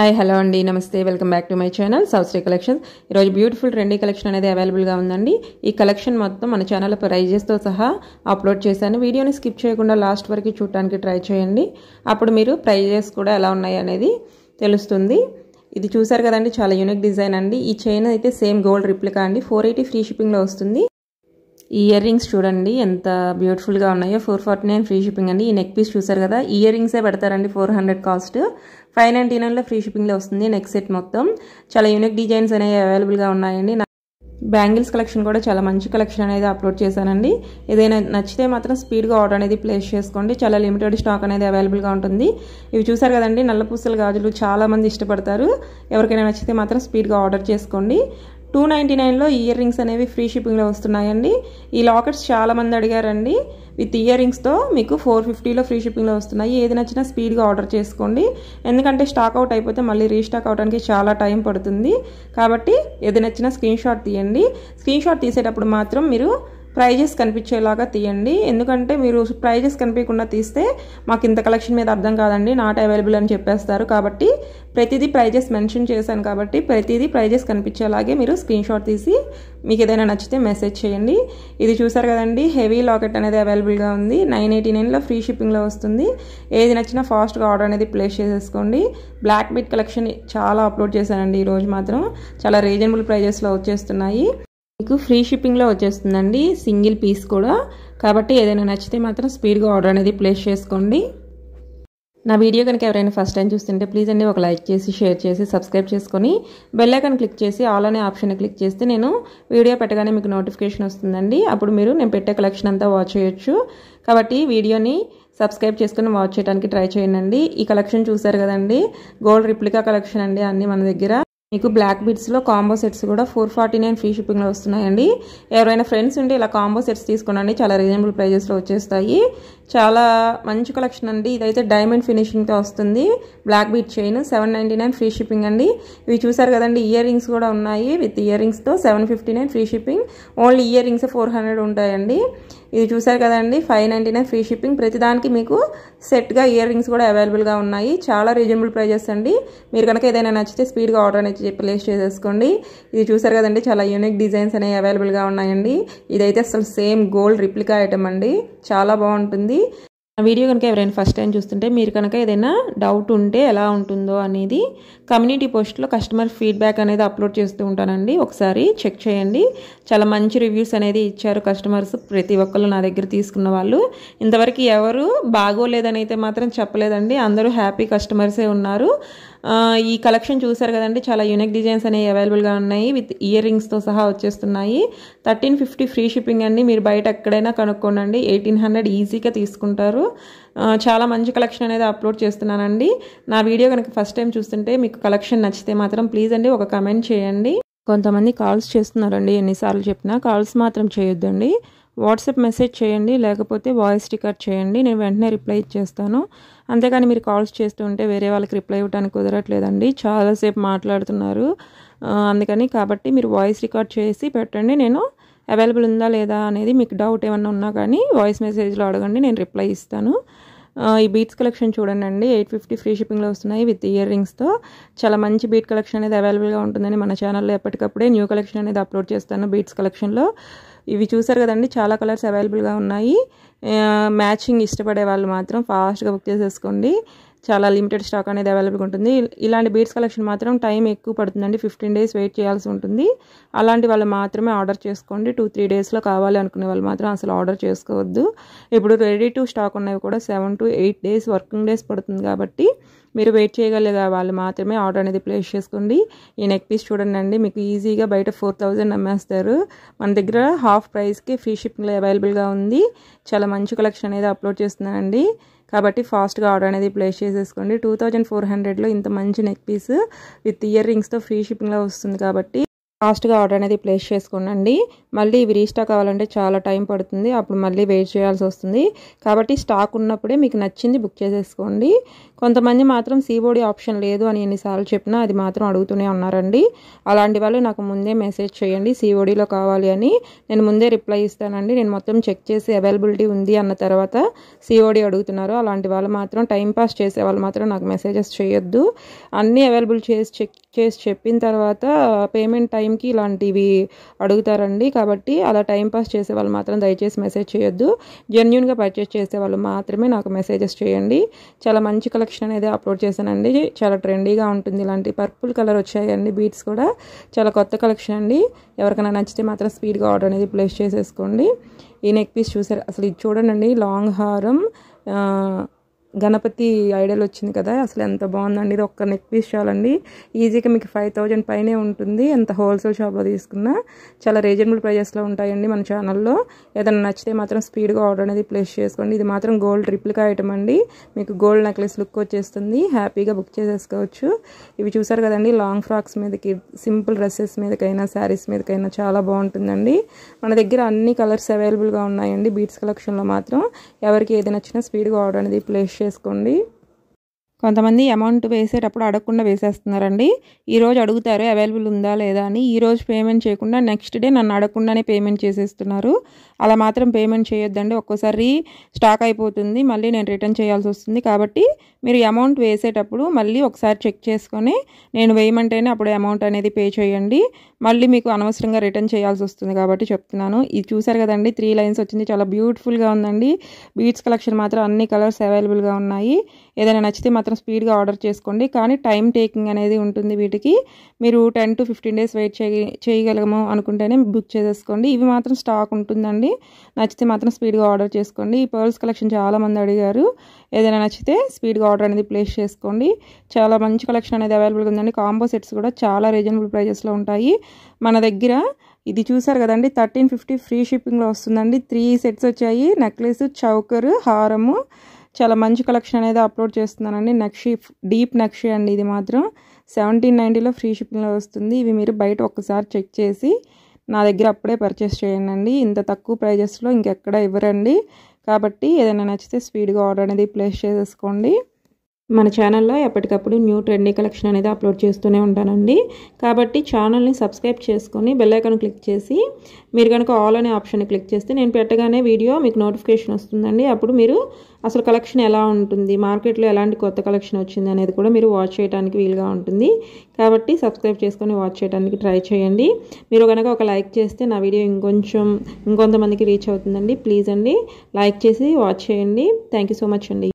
Hi hello అండి నమస్తే welcome back to my channel Sowshree collections. ఈరోజు బ్యూటిఫుల్ ట్రెండీ కలెక్షన్ అనేది అవైలబుల్గా ఉందండి. ఈ కలెక్షన్ మొత్తం మన ఛానల్ ప్రైజెస్తో సహా అప్లోడ్ చేశాను. వీడియోని స్కిప్ చేయకుండా లాస్ట్ వరకు చూడడానికి ట్రై చేయండి. అప్పుడు మీరు ప్రైజెస్ కూడా ఎలా ఉన్నాయి అనేది తెలుస్తుంది. ఇది చూసారు కదండి, చాలా యూనిక్ డిజైన్ అండి. ఈ చైన్ అయితే సేమ్ గోల్డ్ రిప్లికా అండి. 480 ఫ్రీ షిప్పింగ్లో వస్తుంది. ఈ ఇయర్ రింగ్స్ చూడండి ఎంత బ్యూటిఫుల్గా ఉన్నాయో. 449 ఫ్రీ షిప్పింగ్ అండి. ఈ నెక్ పీస్ చూసారు కదా, ఇయర్ రింగ్సే పెడతారండి. 400 కాస్ట్, 599లో ఫ్రీ షిప్పింగ్లో వస్తుంది. నెక్ సెట్ మొత్తం చాలా యూనిక్ డిజైన్స్ అనేవి అవైలబుల్గా ఉన్నాయండి. బ్యాంగిల్స్ కలెక్షన్ కూడా చాలా మంచి కలెక్షన్ అనేది అప్లోడ్ చేశానండి. ఏదైనా నచ్చితే మాత్రం స్పీడ్గా ఆర్డర్ అనేది ప్లేస్ చేసుకోండి. చాలా లిమిటెడ్ స్టాక్ అనేది అవైలబుల్గా ఉంటుంది. ఇవి చూసారు కదండి, నల్లపూసల గాజులు చాలా మంది ఇష్టపడతారు. ఎవరికైనా నచ్చితే మాత్రం స్పీడ్గా ఆర్డర్ చేసుకోండి. 299లో ఇయర్ రింగ్స్ అనేవి ఫ్రీ షిప్పింగ్లో వస్తున్నాయండి. ఈ లాకెట్స్ చాలా మంది అడిగారండి. విత్ ఇయర్ రింగ్స్తో మీకు 450లో ఫ్రీ షిప్పింగ్లో వస్తున్నాయి. ఏది నచ్చినా స్పీడ్గా ఆర్డర్ చేసుకోండి. ఎందుకంటే స్టాక్ అవుట్ అయిపోతే మళ్ళీ రీస్టాక్ అవడానికి చాలా టైం పడుతుంది. కాబట్టి ఏది నచ్చినా స్క్రీన్ షాట్ తీయండి. స్క్రీన్ షాట్ తీసేటప్పుడు మాత్రం మీరు ప్రైజెస్ కనిపించేలాగా తీయండి. ఎందుకంటే మీరు ప్రైజెస్ కనిపించకుండా తీస్తే మాకు ఇంత కలెక్షన్ మీద అర్థం కాదండి, నాట్ అవైలబుల్ అని చెప్పేస్తారు. కాబట్టి ప్రతిదీ ప్రైజెస్ మెన్షన్ చేశాను కాబట్టి ప్రతిదీ ప్రైజెస్ కనిపించేలాగే మీరు స్క్రీన్ షాట్ తీసి మీకు ఏదైనా నచ్చితే మెసేజ్ చేయండి. ఇది చూసారు కదండి, హెవీ లాకెట్ అనేది అవైలబుల్గా ఉంది. 989లో ఫ్రీ షిప్పింగ్లో వస్తుంది. ఏది నచ్చినా ఫాస్ట్గా ఆర్డర్ అనేది ప్లేస్ చేసేసుకోండి. బ్లాక్ బీట్ కలెక్షన్ చాలా అప్లోడ్ చేశానండి. ఈరోజు మాత్రం చాలా రీజనబుల్ ప్రైజెస్లో వచ్చేస్తున్నాయి. మీకు ఫ్రీ షిప్పింగ్లో వచ్చేస్తుందండి, సింగిల్ పీస్ కూడా. కాబట్టి ఏదైనా నచ్చితే మాత్రం స్పీడ్గా ఆర్డర్ అనేది ప్లేస్ చేసుకోండి. నా వీడియో కనుక ఎవరైనా ఫస్ట్ టైం చూస్తుంటే ప్లీజ్ అండి ఒక లైక్ చేసి, షేర్ చేసి, సబ్స్క్రైబ్ చేసుకొని బెల్ ఐకాన్ క్లిక్ చేసి ఆల్ అనే ఆప్షన్ క్లిక్ చేస్తే నేను వీడియో పెట్టగానే మీకు నోటిఫికేషన్ వస్తుందండి. అప్పుడు మీరు నేను పెట్టే కలెక్షన్ అంతా వాచ్ చేయొచ్చు. కాబట్టి వీడియోని సబ్స్క్రైబ్ చేసుకుని వాచ్ చేయడానికి ట్రై చేయండి. ఈ కలెక్షన్ చూసారు కదండి, గోల్డ్ రిప్లికా కలెక్షన్ అండి. అన్నీ మన దగ్గర మీకు బ్లాక్ బీడ్స్లో కాంబో సెట్స్ కూడా 449 ఫ్రీ షిప్పింగ్లో వస్తున్నాయండి. ఎవరైనా ఫ్రెండ్స్ ఉంటే ఇలా కాంబో సెట్స్ తీసుకోండి, చాలా రీజనబుల్ ప్రైజెస్లో వచ్చేస్తాయి. చాలా మంచి కలెక్షన్ అండి. ఇదైతే డైమండ్ ఫినిషింగ్తో వస్తుంది. Black bead chain 799 free shipping అండి. ఇవి చూసారు కదండి, ఇయర్ రింగ్స్ కూడా ఉన్నాయి. విత్ ఇయర్ రింగ్స్తో 759 free shipping. Only earrings 400 ఉంటాయండి. ఇది చూసారు కదండి, 599 ఫ్రీ షిప్పింగ్. ప్రతిదానికి మీకు సెట్గా ఇయర్ రింగ్స్ కూడా అవైలబుల్గా ఉన్నాయి. చాలా రీజనబుల్ ప్రైజెస్ అండి. మీరు కనుక ఏదైనా నచ్చితే స్పీడ్గా ఆర్డర్ అనేది ప్లేస్ చేసేసుకోండి. ఇది చూసారు కదండి, చాలా యూనిక్ డిజైన్స్ అనేవి అవైలబుల్గా ఉన్నాయండి. ఇదైతే అసలు సేమ్ గోల్డ్ రిప్లికా ఐటమ్ అండి, చాలా బాగుంటుంది. వీడియో కనుక ఎవరైనా ఫస్ట్ టైం చూస్తుంటే మీరు కనుక ఏదైనా డౌట్ ఉంటే ఎలా ఉంటుందో అనేది కమ్యూనిటీ పోస్ట్లో కస్టమర్ ఫీడ్బ్యాక్ అనేది అప్లోడ్ చేస్తూ ఉంటానండి. ఒకసారి చెక్ చేయండి. చాలా మంచి రివ్యూస్ అనేది ఇచ్చారు కస్టమర్స్, ప్రతి ఒక్కళ్ళు నా దగ్గర తీసుకున్న వాళ్ళు. ఇంతవరకు ఎవరు బాగోలేదని అయితే మాత్రం చెప్పలేదండి. అందరూ హ్యాపీ కస్టమర్సే ఉన్నారు. ఈ కలెక్షన్ చూసారు కదండి, చాలా యూనిక్ డిజైన్స్ అనేవి అవైలబుల్గా ఉన్నాయి. విత్ ఇయర్ రింగ్స్తో సహా వచ్చేస్తున్నాయి. 1350 ఫ్రీ షిప్పింగ్ అండి. మీరు బయట ఎక్కడైనా కనుక్కోండి, 1800 ఈజీగా తీసుకుంటారు. చాలా మంచి కలెక్షన్ అనేది అప్లోడ్ చేస్తున్నానండి. నా వీడియో కనుక ఫస్ట్ టైం చూస్తుంటే మీకు కలెక్షన్ నచ్చితే మాత్రం ప్లీజ్ అండి ఒక కమెంట్ చేయండి. కొంతమంది కాల్స్ చేస్తున్నారండి, ఎన్నిసార్లు చెప్పినా కాల్స్ మాత్రం చేయొద్దండి. వాట్సాప్ మెసేజ్ చేయండి, లేకపోతే వాయిస్ రికార్డ్ చేయండి. నేను వెంటనే రిప్లై ఇచ్చేస్తాను. అంతేగాని మీరు కాల్స్ చేస్తూ ఉంటే వేరే వాళ్ళకి రిప్లై ఇవ్వడానికి కుదరట్లేదండి. చాలాసేపు మాట్లాడుతున్నారు అందుకని. కాబట్టి మీరు వాయిస్ రికార్డ్ చేసి పెట్టండి. నేను అవైలబుల్ ఉందా లేదా అనేది మీకు డౌట్ ఏమన్నా ఉన్నా కానీ వాయిస్ మెసేజ్లో అడగండి, నేను రిప్లై ఇస్తాను. ఈ బీట్స్ కలెక్షన్ చూడండి అండి, 850 ఫ్రీ షిప్పింగ్లో వస్తున్నాయి విత్ ఇయర్ రింగ్స్తో. చాలా మంచి బీట్ కలెక్షన్ అనేది అవైలబుల్గా ఉంటుందని మన ఛానల్లో ఎప్పటికప్పుడే న్యూ కలెక్షన్ అనేది అప్లోడ్ చేస్తాను బీట్స్ కలెక్షన్లో. ఇవి చూసారు కదండి, చాలా కలర్స్ అవైలబుల్గా ఉన్నాయి. మ్యాచింగ్ ఇష్టపడే వాళ్ళు మాత్రం ఫాస్ట్గా బుక్ చేసేసుకోండి. చాలా లిమిటెడ్ స్టాక్ అనేది అవైలబుల్గా ఉంటుంది. ఇలాంటి బీడ్స్ కలెక్షన్ మాత్రం టైం ఎక్కువ పడుతుందండి, 15 డేస్ వెయిట్ చేయాల్సి ఉంటుంది. అలాంటి వాళ్ళు మాత్రమే ఆర్డర్ చేసుకోండి. 2-3 డేస్లో కావాలి అనుకునే వాళ్ళు మాత్రం అసలు ఆర్డర్ చేసుకోవద్దు. ఇప్పుడు రెడీ టు స్టాక్ ఉన్నవి కూడా 7 to 8 డేస్ వర్కింగ్ డేస్ పడుతుంది. కాబట్టి మీరు వెయిట్ చేయగలిగే వాళ్ళు మాత్రమే ఆర్డర్ అనేది ప్లేస్ చేసుకోండి. ఈ నెక్ పీస్ చూడండి అండి, మీకు ఈజీగా బయట 4000 అమ్మేస్తారు. మన దగ్గర హాఫ్ ప్రైస్కి ఫ్రీ షిప్పింగ్లో అవైలబుల్గా ఉంది. చాలా మంచి కలెక్షన్ అనేది అప్లోడ్ చేస్తున్నానండి. కాబట్టి ఫాస్ట్గా ఆర్డర్ అనేది ప్లేస్ చేసేసుకోండి. 2400లో ఇంత మంచి నెక్ పీస్ విత్ ఇయర్ రింగ్స్తో ఫ్రీ షిప్పింగ్లో వస్తుంది. కాబట్టి ఫాస్ట్గా ఆర్డర్ అనేది ప్లేస్ చేసుకోండి. మళ్ళీ ఇవి రీస్టాక్ కావాలంటే చాలా టైం పడుతుంది, అప్పుడు మళ్ళీ వెయిట్ చేయాల్సి వస్తుంది. కాబట్టి స్టాక్ ఉన్నప్పుడే మీకు నచ్చింది బుక్ చేసేసుకోండి. కొంతమంది మాత్రం సీఓడి ఆప్షన్ లేదు అని ఎన్నిసార్లు చెప్పినా అది మాత్రం అడుగుతూనే ఉన్నారండి. అలాంటి వాళ్ళు నాకు ముందే మెసేజ్ చేయండి సీఓడిలో కావాలి అని, నేను ముందే రిప్లై ఇస్తానండి. నేను మొత్తం చెక్ చేసి అవైలబిలిటీ ఉంది అన్న తర్వాత సీఓడి అడుగుతున్నారు. అలాంటి వాళ్ళు మాత్రం టైంపాస్ చేసే వాళ్ళు మాత్రం నాకు మెసేజెస్ చేయొద్దు. అన్నీ అవైలబుల్ చేసి చెక్ చేసి చెప్పిన తర్వాత పేమెంట్ టైంకి ఇలాంటివి అడుగుతారండి. కాబట్టి అలా టైంపాస్ చేసే వాళ్ళు మాత్రం దయచేసి మెసేజ్ చేయొద్దు. జెన్యూన్గా పర్చేస్ చేసే వాళ్ళు మాత్రమే నాకు మెసేజెస్ చేయండి. చాలా మంచి కలెక్షన్ అనేది అప్లోడ్ చేశానండి. చాలా ట్రెండీగా ఉంటుంది. ఇలాంటి పర్పుల్ కలర్ వచ్చాయండి బీడ్స్ కూడా చాలా కొత్త కలెక్షన్ అండి. ఎవరికైనా నచ్చితే మాత్రం స్పీడ్గా ఆర్డర్ అనేది ప్లేస్ చేసేసుకోండి. ఈ నెక్ పీస్ చూసారు, అసలు ఇది చూడండి, లాంగ్ హారం గణపతి ఐడల్ వచ్చింది కదా, అసలు ఎంత బాగుందండి. ఇది ఒక్క నెక్ పీస్ చాలండి, ఈజీగా మీకు 5000 పైనే ఉంటుంది. ఎంత హోల్సేల్ షాప్లో తీసుకున్నా చాలా రీజనబుల్ ప్రైజెస్లో ఉంటాయండి మన ఛానల్లో. ఏదైనా నచ్చితే మాత్రం స్పీడ్గా ఆర్డర్ అనేది ప్లేస్ చేసుకోండి. ఇది మాత్రం గోల్డ్ రిప్లికా ఐటమ్ అండి, మీకు గోల్డ్ నెక్లెస్ లుక్ వచ్చేస్తుంది. హ్యాపీగా బుక్ చేసేసుకోవచ్చు. ఇవి చూసారు కదండి, లాంగ్ ఫ్రాక్స్ మీదకి, సింపుల్ డ్రెస్సెస్ మీదకైనా శారీస్ మీదకైనా చాలా బాగుంటుందండి. మన దగ్గర అన్ని కలర్స్ అవైలబుల్గా ఉన్నాయండి బీట్స్ కలెక్షన్లో మాత్రం. ఎవరికి ఏది నచ్చినా స్పీడ్గా ఆర్డర్ అనేది ప్లేస్ చేసుకోండి. కొంతమంది అమౌంట్ వేసేటప్పుడు అడగకుండా వేసేస్తున్నారండి. ఈరోజు అడుగుతారు అవైలబుల్ ఉందా లేదా అని, ఈరోజు పేమెంట్ చేయకుండా నెక్స్ట్ డే నన్ను అడగకుండానే పేమెంట్ చేసేస్తున్నారు. అలా మాత్రం పేమెంట్ చేయొద్దండి. ఒక్కోసారి స్టాక్ అయిపోతుంది, మళ్ళీ నేను రిటర్న్ చేయాల్సి వస్తుంది. కాబట్టి మీరు అమౌంట్ వేసేటప్పుడు మళ్ళీ ఒకసారి చెక్ చేసుకొని నేను వేయమంటేనే అప్పుడు అమౌంట్ అనేది పే చేయండి. మళ్ళీ మీకు అనవసరంగా రిటర్న్ చేయాల్సి వస్తుంది కాబట్టి చెప్తున్నాను. ఇది చూసారు కదండి, 3 లైన్స్ వచ్చింది, చాలా బ్యూటిఫుల్గా ఉందండి. బీడ్స్ కలెక్షన్ మాత్రం అన్ని కలర్స్ అవైలబుల్గా ఉన్నాయి. ఏదైనా నచ్చితే మాత్రం స్పీడ్గా ఆర్డర్ చేసుకోండి. కానీ టైం టేకింగ్ అనేది ఉంటుంది వీటికి. మీరు 10 to 15 days వెయిట్ చేయగలము అనుకుంటేనే బుక్ చేసేసుకోండి. ఇవి మాత్రం స్టాక్ ఉంటుందండి. నచ్చితే మాత్రం స్పీడ్గా ఆర్డర్ చేసుకోండి. ఈ పర్ల్స్ కలెక్షన్ చాలామంది అడిగారు. ఏదైనా నచ్చితే స్పీడ్గా ఆర్డర్ అనేది ప్లేస్ చేసుకోండి. చాలా మంచి కలెక్షన్ అనేది అవైలబుల్గా ఉందండి. కాంబో సెట్స్ కూడా చాలా రీజనబుల్ ప్రైజెస్లో ఉంటాయి మన దగ్గర. ఇది చూసారు కదండి, 1350 ఫ్రీ షిప్పింగ్లో వస్తుందండి. 3 sets వచ్చాయి, నెక్లెస్, చౌకర్, హారము. చాలా మంచి కలెక్షన్ అనేది అప్లోడ్ చేస్తున్నానండి. నక్షి, డీప్ నక్షి అండి. ఇది మాత్రం 1790లో ఫ్రీ షిప్పింగ్లో వస్తుంది. ఇవి మీరు బయట ఒక్కసారి చెక్ చేసి నా దగ్గర అప్పుడే పర్చేస్ చేయండి. ఇంత తక్కువ ప్రైజెస్లో ఇంకెక్కడ ఇవ్వరండి. కాబట్టి ఏదైనా నచ్చితే స్పీడ్గా ఆర్డర్ అనేది ప్లేస్ చేసేసుకోండి. మన ఛానల్లో ఎప్పటికప్పుడు న్యూ ట్రెండీ కలెక్షన్ అనేది అప్లోడ్ చేస్తూనే ఉంటానండి. కాబట్టి ఛానల్ని సబ్స్క్రైబ్ చేసుకొని బెల్ ఐకాన్ క్లిక్ చేసి మీరు కనుక ఆల్ అనే ఆప్షన్ క్లిక్ చేస్తే నేను పెట్టగానే వీడియో మీకు నోటిఫికేషన్ వస్తుందండి. అప్పుడు మీరు అసలు కలెక్షన్ ఎలా ఉంటుంది, మార్కెట్లో ఎలాంటి కొత్త కలెక్షన్ వచ్చింది అనేది కూడా మీరు వాచ్ చేయడానికి వీలుగా ఉంటుంది. కాబట్టి సబ్స్క్రైబ్ చేసుకొని వాచ్ చేయడానికి ట్రై చేయండి. మీరు కనుక ఒక లైక్ చేస్తే నా వీడియో ఇంకొంతమందికి రీచ్ అవుతుందండి. ప్లీజ్ అండి లైక్ చేసి వాచ్ చేయండి. థ్యాంక్ యూ సో మచ్ అండి.